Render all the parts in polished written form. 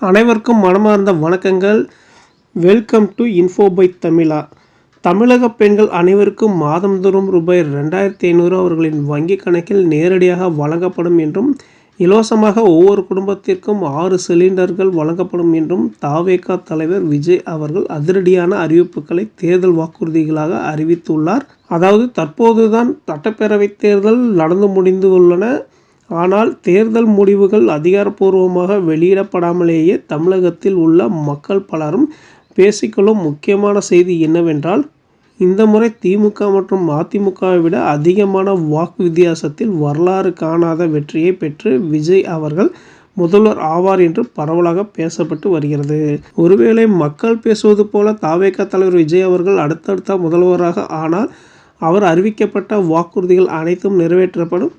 அனைவருக்கும் மனமார்ந்த வணக்கங்கள். வெல்கம் டு இன்ஃபோ பை தமிழா. தமிழக பெண்கள் அனைவருக்கும் மாதந்தோறும் ரூபாய் 2500 அவர்களின் வங்கி கணக்கில் நேரடியாக வழங்கப்படும் என்றும், இலவசமாக ஒவ்வொரு குடும்பத்திற்கும் 6 சிலிண்டர்கள் வழங்கப்படும் என்றும் தாவேகா தலைவர் விஜய் அவர்கள் அதிரடியான அறிவிப்புகளை தேர்தல் வாக்குறுதிகளாக அறிவித்துள்ளார். அதாவது தற்போதுதான் சட்டப்பேரவை தேர்தல் நடந்து முடிந்து உள்ளன. ஆனால் தேர்தல் முடிவுகள் அதிகாரப்பூர்வமாக வெளியிடப்படாமலேயே தமிழகத்தில் உள்ள மக்கள் பலரும் பேசிக்கொள்ளும் முக்கியமான செய்தி என்னவென்றால், இந்த முறை திமுக மற்றும் அதிமுகவை விட அதிகமான வாக்கு வித்தியாசத்தில் வரலாறு காணாத வெற்றியை பெற்று விஜய் அவர்கள் முதல்வர் ஆவார் என்று பரவலாக பேசப்பட்டு வருகிறது. ஒருவேளை மக்கள் பேசுவது போல தாவேகா தலைவர் விஜய் அவர்கள் அடுத்தடுத்த முதல்வராக ஆனால் அவர் அறிவிக்கப்பட்ட வாக்குறுதிகள் அனைத்தும் நிறைவேற்றப்படும்.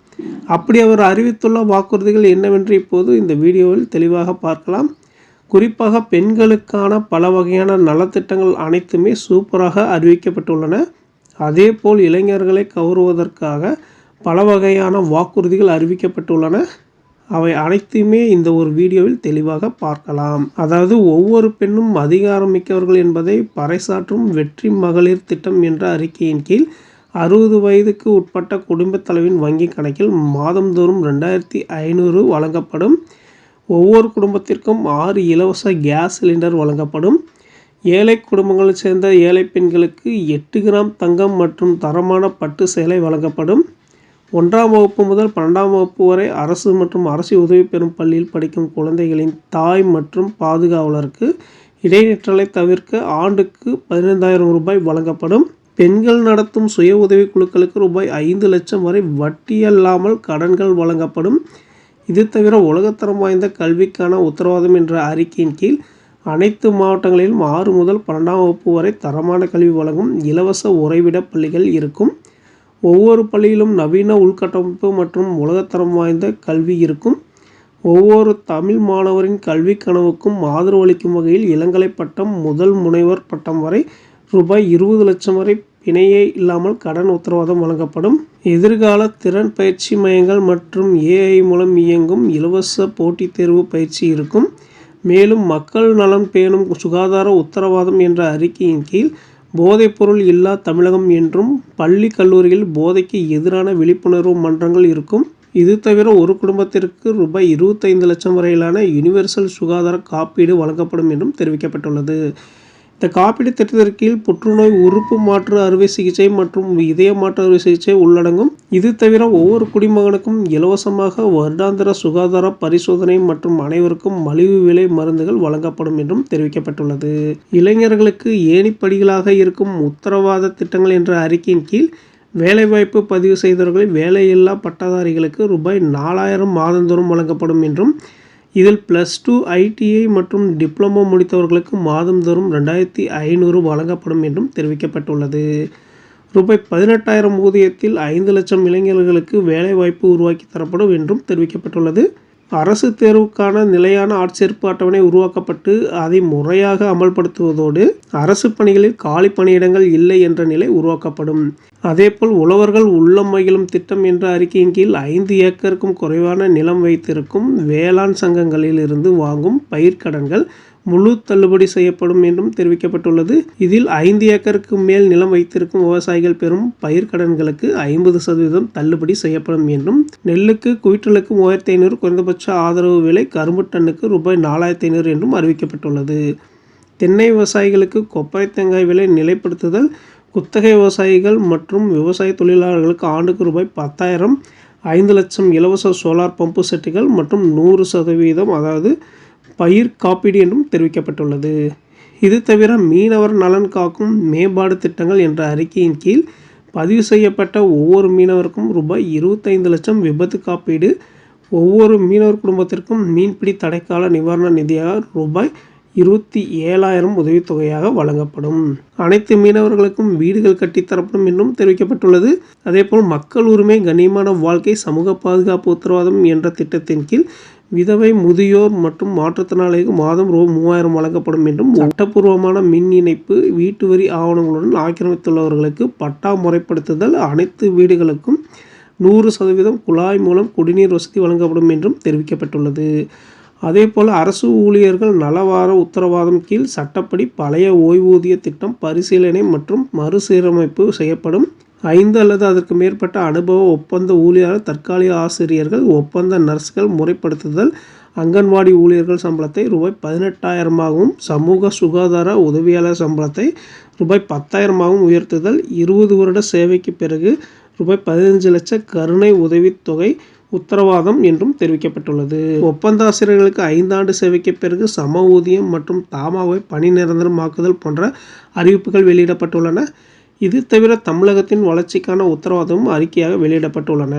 அப்படி அவர் அறிவித்துள்ள வாக்குறுதிகள் என்னவென்று இப்போது இந்த வீடியோவில் தெளிவாக பார்க்கலாம். குறிப்பாக பெண்களுக்கான பல வகையான நலத்திட்டங்கள் அனைத்துமே சூப்பராக அறிவிக்கப்பட்டுள்ளன. அதேபோல் இளைஞர்களை கவருவதற்காக பல வகையான வாக்குறுதிகள் அறிவிக்கப்பட்டுள்ளன. அவை அனைத்துமே இந்த ஒரு வீடியோவில் தெளிவாக பார்க்கலாம். அதாவது ஒவ்வொரு பெண்ணும் அதிகாரம் மிக்கவர்கள் என்பதை பறைசாற்றும் வெற்றி மகளிர் திட்டம் என்ற அறிக்கையின் கீழ் 60 வயதுக்கு உட்பட்ட குடும்பத் தலைவின் வங்கி கணக்கில் மாதந்தோறும் 2500 வழங்கப்படும். ஒவ்வொரு குடும்பத்திற்கும் 6 இலவச கேஸ் சிலிண்டர் வழங்கப்படும். ஏழை குடும்பங்களைச் சேர்ந்த ஏழை பெண்களுக்கு 8 கிராம் தங்கம் மற்றும் தரமான பட்டு சேலை வழங்கப்படும். 1ஆம் வகுப்பு முதல் 12ஆம் வகுப்பு வரை அரசு மற்றும் அரசு உதவி பெறும் பள்ளியில் படிக்கும் குழந்தைகளின் தாய் மற்றும் பாதுகாவலருக்கு இடைநிற்றலை தவிர்க்க ஆண்டுக்கு 15,000 ரூபாய் வழங்கப்படும். பெண்கள் நடத்தும் சுய உதவி குழுக்களுக்கு ரூபாய் 5 லட்சம் வரை வட்டியல்லாமல் கடன்கள் வழங்கப்படும். இது தவிர உலகத்தரம் வாய்ந்த கல்விக்கான உத்தரவாதம் என்ற அறிக்கையின் கீழ் அனைத்து மாவட்டங்களிலும் 6 முதல் 12ஆம் வகுப்பு வரை தரமான கல்வி வழங்கும் இலவச உறைவிட பள்ளிகள் இருக்கும். ஒவ்வொரு பள்ளியிலும் நவீன உள்கட்டமைப்பு மற்றும் உலகத்தரம் வாய்ந்த கல்வி இருக்கும். ஒவ்வொரு தமிழ் மாணவரின் கல்வி கனவுக்கும் ஆதரவளிக்கும் வகையில் இளங்கலை பட்டம் முதல் முனைவர் பட்டம் வரை ரூபாய் 20 லட்சம் வரை பிணையே இல்லாமல் கடன் உத்தரவாதம் வழங்கப்படும். எதிர்கால திறன் பயிற்சி மையங்கள் மற்றும் AI மூலம் இயங்கும் இலவச போட்டித் தேர்வு பயிற்சி இருக்கும். மேலும் மக்கள் நலன் பேணும் சுகாதார உத்தரவாதம் என்ற அறிக்கையின் கீழ் போதைப்பொருள் இல்லா தமிழகம் என்றும் பள்ளி கல்லூரியில் போதைக்கு எதிரான விழிப்புணர்வு மன்றங்கள் இருக்கும். இது தவிர ஒரு குடும்பத்திற்கு ரூபாய் 25 லட்சம் வரையிலான யுனிவர்சல் சுகாதார காப்பீடு வழங்கப்படும் என்றும் தெரிவிக்கப்பட்டுள்ளது. இந்த காப்பீடு திட்டத்திற்கு கீழ் புற்றுநோய் உறுப்பு மாற்று அறுவை சிகிச்சை மற்றும் இதய மாற்று அறுவை சிகிச்சை உள்ளடங்கும். இது தவிர ஒவ்வொரு குடிமகனுக்கும் இலவசமாக வருடாந்திர சுகாதார பரிசோதனை மற்றும் அனைவருக்கும் மலிவு விலை மருந்துகள் வழங்கப்படும் என்றும் தெரிவிக்கப்பட்டுள்ளது. இளைஞர்களுக்கு ஏணிப்படிகளாக இருக்கும் உத்தரவாத திட்டங்கள் என்ற அறிக்கையின் கீழ் வேலைவாய்ப்பு பதிவு செய்தவர்களை வேலையில்லா பட்டதாரிகளுக்கு ரூபாய் 4000 மாதந்தோறும் வழங்கப்படும் என்றும், இதில் +2 ITI மற்றும் டிப்ளமோ முடித்தவர்களுக்கு மாதந்தோறும் 2500 வழங்கப்படும் என்றும் தெரிவிக்கப்பட்டுள்ளது. ரூபாய் 18,000 ஊதியத்தில் 5 லட்சம் இளைஞர்களுக்கு வேலைவாய்ப்பு உருவாக்கி தரப்படும் என்றும் தெரிவிக்கப்பட்டுள்ளது. அரசு தேர்வுக்கான நிலையான ஆட்சேர்ப்பு அட்டவணை உருவாக்கப்பட்டு அதை முறையாக அமல்படுத்துவதோடு அரசு பணிகளில் காலி பணியிடங்கள் இல்லை என்ற நிலை உருவாக்கப்படும். அதேபோல் உழவர்கள் உள்ளம் மகிழும் திட்டம் என்ற அறிக்கையின் கீழ் 5 ஏக்கருக்கும் குறைவான நிலம் வைத்திருக்கும் வேளாண் சங்கங்களில் இருந்து வாங்கும் பயிர்க்கடன்கள் முழு தள்ளுபடி செய்யப்படும் என்றும் தெரிவிக்கப்பட்டுள்ளது. இதில் 5 ஏக்கருக்கு மேல் நிலம் வைத்திருக்கும் விவசாயிகள் பெறும் பயிர்க்கடன்களுக்கு 50% தள்ளுபடி செய்யப்படும் என்றும், நெல்லுக்கு குவிண்டலுக்கு 3500 குறைந்தபட்ச ஆதரவு விலை, கரும்பு டன்னுக்கு ரூபாய் 4500 என்றும் அறிவிக்கப்பட்டுள்ளது. தென்னை விவசாயிகளுக்கு கொப்பரை தேங்காய் விலை நிலைப்படுத்துதல், குத்தகை விவசாயிகள் மற்றும் விவசாய தொழிலாளர்களுக்கு ஆண்டுக்கு ரூபாய் 10,000, 5 லட்சம் இலவச சோலார் பம்பு செட்டுகள் மற்றும் 100% அதாவது பயிர் காப்பீடு என்றும் தெரிவிக்கப்பட்டுள்ளது. இது தவிர மீனவர் நலன் காக்கும் மேம்பாடு திட்டங்கள் என்ற அறிக்கையின் கீழ் பதிவு செய்யப்பட்ட ஒவ்வொரு மீனவருக்கும் ரூபாய் 25 லட்சம் விபத்து காப்பீடு, ஒவ்வொரு மீனவர் குடும்பத்திற்கும் மீன்பிடி தடைக்கால நிவாரண நிதியாக ரூபாய் 27,000 உதவித்தொகையாக வழங்கப்படும். அனைத்து மீனவர்களுக்கும் வீடுகள் கட்டித்தரப்படும் என்றும் தெரிவிக்கப்பட்டுள்ளது. அதேபோல் மக்கள் உரிமை கண்ணியமான வாழ்க்கை சமூக பாதுகாப்பு உத்தரவாதம் என்ற திட்டத்தின் கீழ் விதவை, முதியோர் மற்றும் மாற்றுத்திறனாளிகளுக்கு மாதம் ரூபாய் 3000 வழங்கப்படும் என்றும், சட்டப்பூர்வமான மின் இணைப்பு, வீட்டு வரி ஆவணங்களுடன் ஆக்கிரமித்துள்ளவர்களுக்கு பட்டா முறைப்படுத்துதல், அனைத்து வீடுகளுக்கும் 100% குழாய் மூலம் குடிநீர் வசதி வழங்கப்படும் என்றும் தெரிவிக்கப்பட்டுள்ளது. அதேபோல் அரசு ஊழியர்கள் நலவார உத்தரவாதம் கீழ் சட்டப்படி பழைய ஓய்வூதிய திட்டம் பரிசீலனை மற்றும் மறுசீரமைப்பு செய்யப்படும். 5 அல்லது அதற்கு மேற்பட்ட அனுபவ ஒப்பந்த ஊழியர்கள், தற்காலிக ஆசிரியர்கள், ஒப்பந்த நர்ஸ்கள் முறைப்படுத்துதல், அங்கன்வாடி ஊழியர்கள் சம்பளத்தை ரூபாய் 18,000ஆகவும், சமூக சுகாதார உதவியாளர் சம்பளத்தை ரூபாய் 10,000ஆகவும் உயர்த்துதல், 20 வருட சேவைக்கு பிறகு ரூபாய் 15 லட்சம் கருணை உதவித்தொகை உத்தரவாதம் என்றும் தெரிவிக்கப்பட்டுள்ளது. ஒப்பந்த ஆசிரியர்களுக்கு 5 ஆண்டு சேவைக்கு பிறகு சம ஊதியம் மற்றும் தாமாகவே பணி நிரந்தரமாக்குதல் போன்ற அறிவிப்புகள் வெளியிடப்பட்டுள்ளன. இது தவிர தமிழகத்தின் வளர்ச்சிக்கான உத்தரவாதமும் அறிக்கையாக வெளியிடப்பட்டுள்ளன.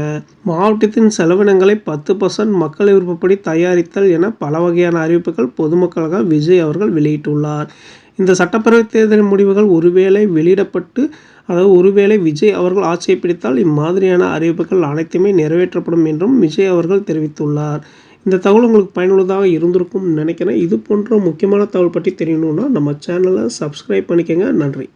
மாவட்டத்தின் செலவினங்களை 10% மக்கள் விருப்பப்படி தயாரித்தல் என பல வகையான அறிவிப்புகள் பொதுமக்களுக்காக விஜய் அவர்கள் வெளியிட்டுள்ளார். இந்த சட்டப்பேரவை தேர்தல் முடிவுகள் ஒருவேளை விஜய் அவர்கள் ஆட்சியை பிடித்தால் இம்மாதிரியான அறிவிப்புகள் அனைத்துமே நிறைவேற்றப்படும் என்றும் விஜய் அவர்கள் தெரிவித்துள்ளார். இந்த தகவல் உங்களுக்கு பயனுள்ளதாக இருந்திருக்கும் நினைக்கிறேன். இது போன்ற முக்கியமான தகவல் பற்றி தெரியணும்னா நம்ம சேனலை சப்ஸ்கிரைப் பண்ணிக்கங்க. நன்றி.